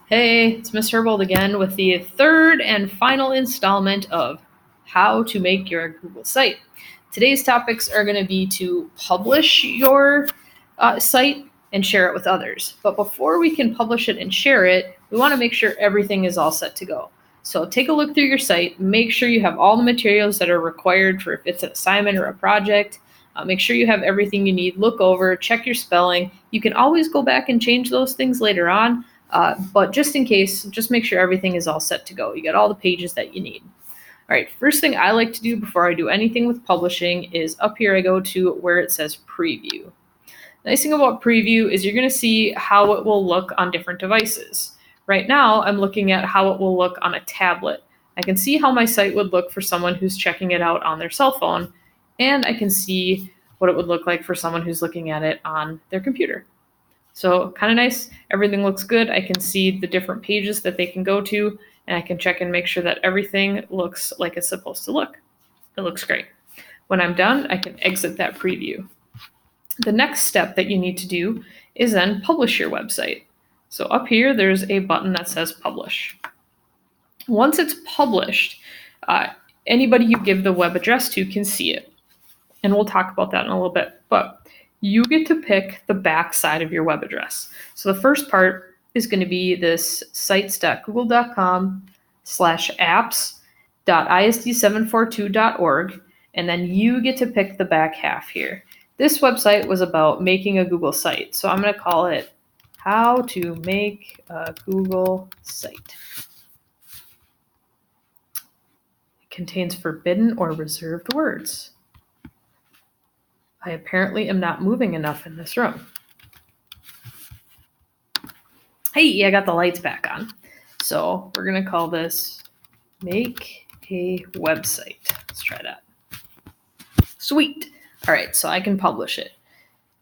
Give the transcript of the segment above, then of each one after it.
Hey, it's Miss Herbold again with the third and final installment of How to Make Your Google Site. Today's topics are going to be to publish your site and share it with others. But before we can publish it and share it, we want to make sure everything is all set to go. So take a look through your site, make sure you have all the materials that are required for if it's an assignment or a project. Make sure you have everything you need. Look over, check your spelling. You can always go back and change those things later on. But just in case, just make sure everything is all set to go. You got all the pages that you need. All right, first thing I like to do before I do anything with publishing is up here I go to where it says preview. The nice thing about preview is you're going to see how it will look on different devices. Right now, I'm looking at how it will look on a tablet. I can see how my site would look for someone who's checking it out on their cell phone, and I can see what it would look like for someone who's looking at it on their computer. So kind of nice. Everything looks good. I can see the different pages that they can go to, and I can check and make sure that everything looks like it's supposed to look. It looks great. When I'm done, I can exit that preview. The next step that you need to do is then publish your website. So up here, there's a button that says publish. Once it's published, anybody you give the web address to can see it. And we'll talk about that in a little bit. But you get to pick the back side of your web address. So the first part is going to be this sites.google.com/apps.isd742.org. And then you get to pick the back half here. This website was about making a Google site. So I'm going to call it How to Make a Google Site. It contains forbidden or reserved words. I apparently am not moving enough in this room. Hey, I got the lights back on. So we're going to call this Make a Website. Let's try that. Sweet. All right, so I can publish it.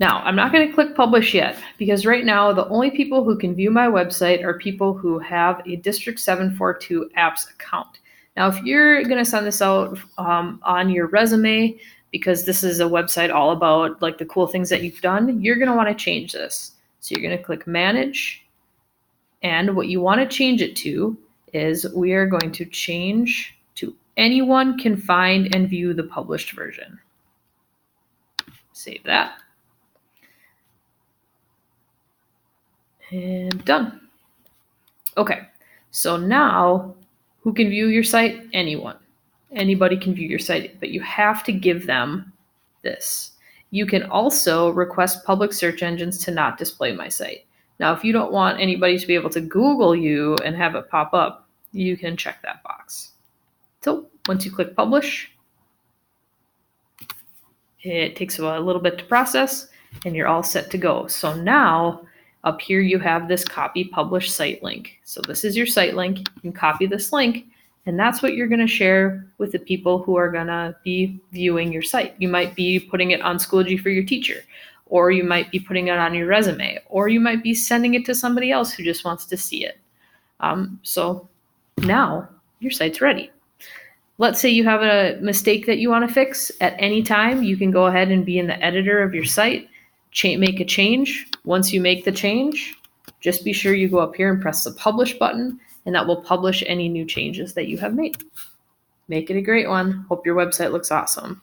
Now, I'm not going to click publish yet because right now the only people who can view my website are people who have a District 742 apps account. Now, if you're going to send this out on your resume, because this is a website all about like the cool things that you've done, you're going to want to change this. So you're going to click manage. And what you want to change it to is we are going to change to anyone can find and view the published version. Save that. And done. Okay, so now who can view your site? Anyone. Anybody can view your site, but you have to give them this. You can also request public search engines to not display my site. Now, if you don't want anybody to be able to Google you and have it pop up, you can check that box. So once you click publish, it takes a little bit to process and you're all set to go. So now up here you have this copy publish site link. So this is your site link. You can copy this link and that's what you're going to share with the people who are going to be viewing your site. You might be putting it on Schoology for your teacher, or you might be putting it on your resume, or you might be sending it to somebody else who just wants to see it. So now your site's ready. Let's say you have a mistake that you want to fix at any time. You can go ahead and be in the editor of your site, make a change. Once you make the change, just be sure you go up here and press the publish button, and that will publish any new changes that you have made. Make it a great one. Hope your website looks awesome.